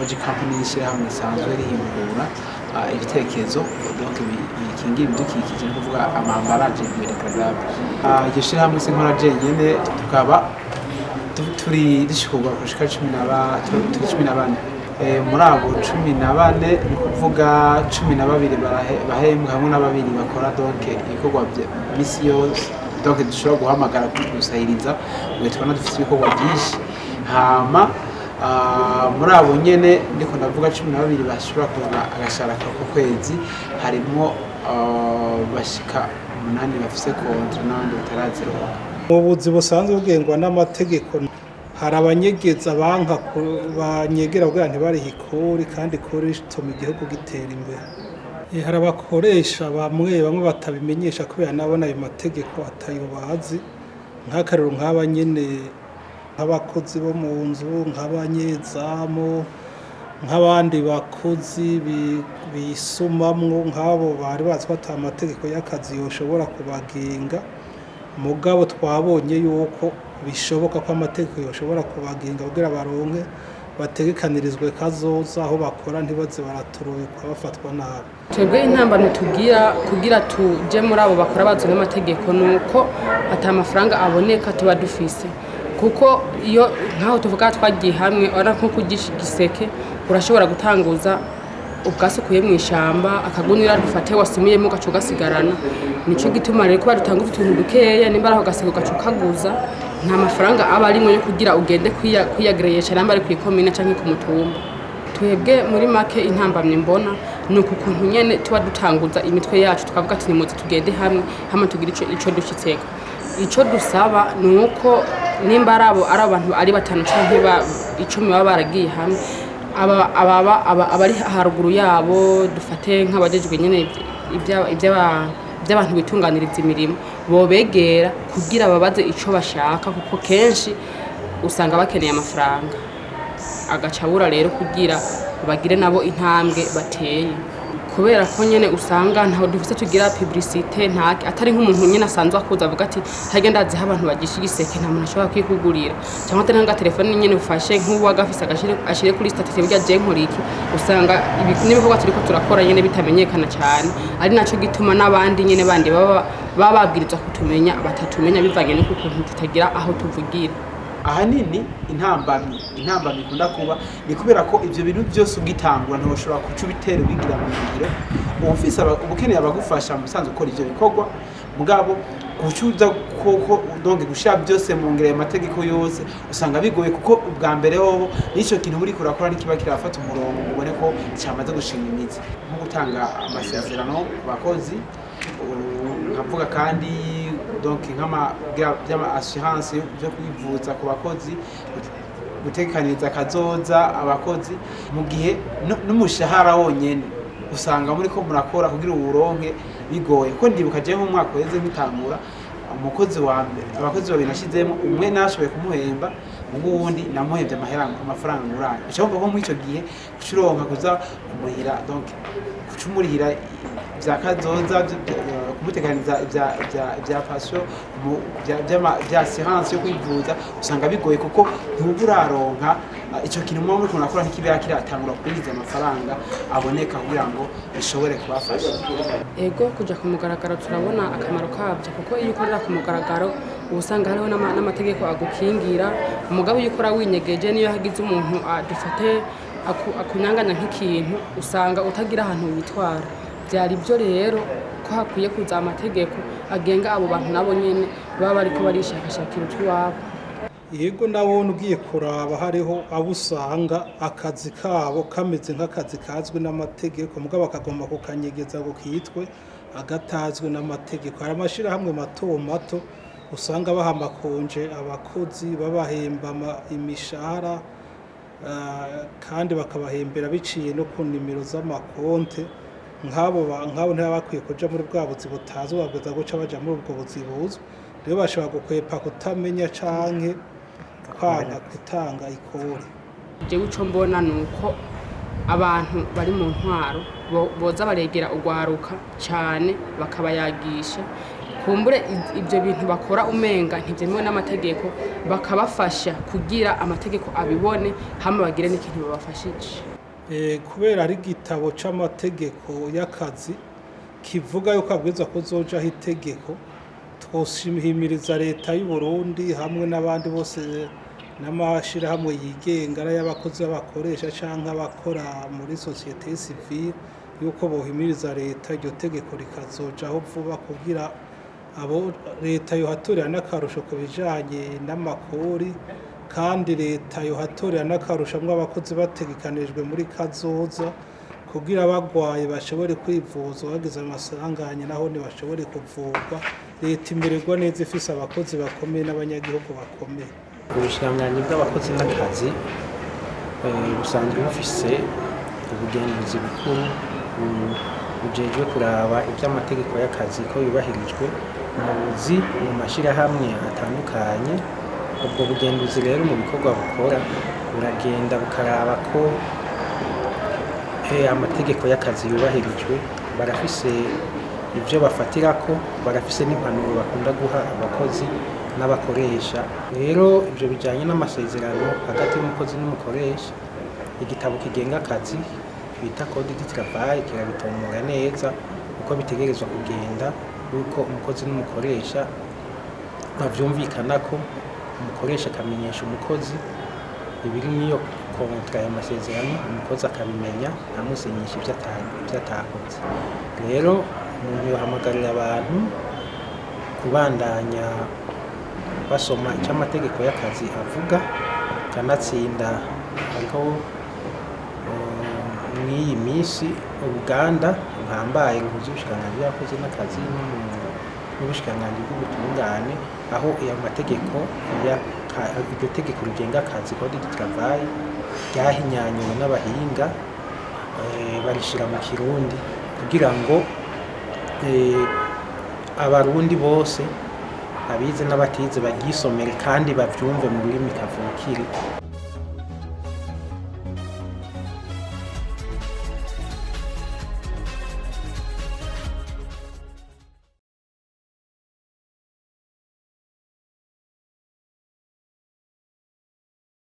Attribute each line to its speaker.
Speaker 1: Oji Company n'ishirahamwe risanzwe rihingura ibitekerezo donc bikingira ibidukikije no kuvuga amambaraje biodegradable. Iryo shirahamwe sinkora jenyene tukaba turi rishikurwa gushika 14. Muri abo 14 ni kuvuga 12 bahembwa hamwe n'ababiri bakora donc ibikorwa misi yose, donc dushobora guhamagara gusahiriza ngo tubona dufite ibikorwa byinshi. Hama muri abo nyene ndiko ndavuga 12 bashobora kuronka agashara ku kwezi, harimo bashika 8 bafise kontra n'abandi batarazironka.
Speaker 2: Mu buzi busanzwe bugengwa n'amategeko hari abanyegeza banka banyegera kugira ntibarihe ikori kandi ikori rituma igihugu gitera imbere. Hari abakoresha bamwe batabimenyesha kubera nabona ayo mategeko atayo bazi, nk'akarero nk'aba nyene nk'abakozi bo mu nzu, nk'abanyezamu, nk'abandi bakozi bisumamwo, nk'abo bari bazi ko ata mategeko y'akazi yoshobora kubagenga. Mugabo twabonye yuko bishoboka ko amategeko yoshobora kubagenga kugira baronke bategekanirizwe kazoza aho bakora ntibaze baraturoye bafatwa nabi.
Speaker 3: Twebwe intambano tugira kugira tuje muri abo bakora bazi n'amategeko nuko ata amafaranga aboneka tuba dufise, kuko iyo nkaho tuvuga twagiye hamwe ora nko kugiseke urashobora gutanguza ubwasukuye mu ishamba akagunira dufate wasimiyemo gaco gasigarana. Nico gituma rero kuba dutanga utuntu dukeya nimbara aho gaseke gaco kaguza nta mafaranga aba arimo yo kugira ugende kwiyagreyesha namba ari kwikomina canke ku mutumba. Twebwe muri make intambamye mbona nuko kuntu nyene tuba dutanguza imitwe yacu tukavuga ati nimuze tugende hamwe hama tugira ico dushitseko. Ico dusaba nuko nimbara abo ari abantu ari batanu canke 10 baba baragiye hamwe abari haruguru yabo dufate nk'abajejwe nyene iby'abantu bitunganiriza imirimo bobegera kugira babaze ico bashaka, kuko kenshi usanga bakeneye amafaranga agacabura rero kugira bagire nabo intambwe bateye, kubera ko nyene usanga ntaho dufise tugira publicité ntake atari nk'umuntu nyene asanzwe akuza avuga ati hagenda azi abantu bagisha igiseke nta muntu ashobora kwikugurira cyangwa atari nga telefone nyene ufashe nk'uwo agafise ashire kuri statistique burya je nkoriki, usanga n'ibikorwa turiko turakora nyene bitamenyekana cyane. Ari naco gituma n'abandi nyene bandi baba babwirizwa kutumenya batatumenya bivanye no kukuntu tutagira aho tuvugira.
Speaker 1: Ahanini intambamyi ikunda kuba ni kubera ko ivyo bintu byose ugitangura ntoshobora kuca bitero bigira mu ngiro. Ufise ubukeneye abagufasha musanzwe ukora ivyo bikorwa, mugabo gucuza koko donc gushira byose mu ngiro y'amategeko yose usanga bigoye, kuko ubwa mbere hoho nico kintu muri kurakora nikiba kirafata umurongo ubone ko cyamaze gushinga imizi, nko gutanga amasezerano ku bakozi, nkavuga kandi donc by'ama assurance byo kwivuza ku bakozi, gutekaniza kazoza abakozi mu gihe n'umushahara wonyene usanga muri ko murakora kugira uburonke bigoye. Ko ndibuka je mu mwaka weze mitangura umukozi wa mbere abakozi babiri nashizemo umwe nashoboye kumuhemba ubundi namuhembye amafaranga ngurane. Icyo mvuga ko muri ico gihe kucuronka kuza kumuhira donc kucumurihira bya kazoza kumutekaniza bya passion bya assurance yo kwivuza usanga bigoye, kuko ntuburaronka ico kintu muri kunakora ntikibera kiratangura kuriza amafaranga aboneka kugira ngo bishobore kubafasha.
Speaker 3: Ego kuja ku mugaragaro turabona akamaro kabyo, kuko iyo ukorera ku mugaragaro usanga hariho n'amategeko agukingira. Umugabo iyo ukora winyegeje niyo hagize umuntu dufate akunyanganya nk'ikintu usanga utagira ahantu witwara. Byari byo rero ko hakwiye kuza amategeko agenga abo bantu nabo nyene baba bariko barishakashakira utwabo.
Speaker 2: Yego nabone ugiye kuraba hariho abo usanga akazi kabo kameze nk'akazi kazwe n'amategeko, mugabo akagomba kukanyegeza ngo kitwe agatazwe n'amategeko. Hari amashirahamwe mato usanga baha amakonje abakozi babahemba imishahara kandi bakabahembera biciye no ku nimero z'amakonte. Nk'abo ntibakwiye kuja muri bwa buzi butazwe babwiza guca baja muri ubwo buzi buzwe. Rero bashobora gukwepa kutamenya canke kwanga gutanga ikori.
Speaker 3: Jewe ico mbona nuko abantu bari mu ntwaro boza baregera ugwaruka cyane bakabayagisha kumbure ibyo bintu bakora umenga ntibyemewe n'amategeko bakabafasha kugira amategeko abibone hama bagire n'ikintu babafashije.
Speaker 2: Kubera ari igitabo c'amategeko y'akazi kivuga yuko abwirizwa kuzojaho itegeko, twoshimiriza leta y'u Burundi hamwe n'abandi bose n'amashirahamwe yigenga ari y'abakozi b'abakoresha canke abakora muri societe civile yuko bohimiriza leta iryo tegeko rikazojaho vuba kugira abo leta yohatorera n'akarusho ku bijanye n'amakori, kandi leta yohatorera n'akarusho amwe abakozi bategekanijwe muri kazoza kugira bagwaye bashobore kwivuza, bagize amasanganya naho ntibashobore kuvurwa, leta imererwa neza ifise abakozi bakomeye n'abanyagihugu bakomeye.
Speaker 4: Ubushikiranganji bw'abakozi n'akazi busanzwe bufise ubugenzuzi bukuru bujejwe kuraba ivy'amategeko y'akazi ko yubahirijwe mu mashirahamwe atandukanye. Ubwo bugenzuzi rero mu bikorwa bukora buragenda bukaraba ko amategeko y'akazi yubahirijwe, barafise ivyo bafatirako, barafise n'impanuro bakunda guha abakozi n'abakoresha. Rero ivyo bijanye n'amasezerano hagati y'umukozi n'umukoresha, igitabo kigenga akazi bita code du travail kirabitomora neza uko bitegerezwa kugenda, yuko umukozi n'umukoresha bavyumvikanako, umukoresha akamenyesha umukozi ibiri niyo kontra ya masezerano, umukozi akabimenya amusinyisha ivyo atakoze. Rero umuntu yohamagarira abantu kubandanya basoma icyo amategeko y'akazi avuga, kanatsinda hariho mw'iyi minsi uruganda ruhambaye ruhuza ubushikiranganji bw'abakozi n'akazi n'ubushikiranganji bw'ubutungane, aho ayo mategeko iryo tegeko rigenga akazi code du travail ryahinyanyuwe n'abahinga barishira mu Kirundi kugira ngo abarundi bose abize n'abatize baryisomere kandi bavyumve mu rurimi kavukire.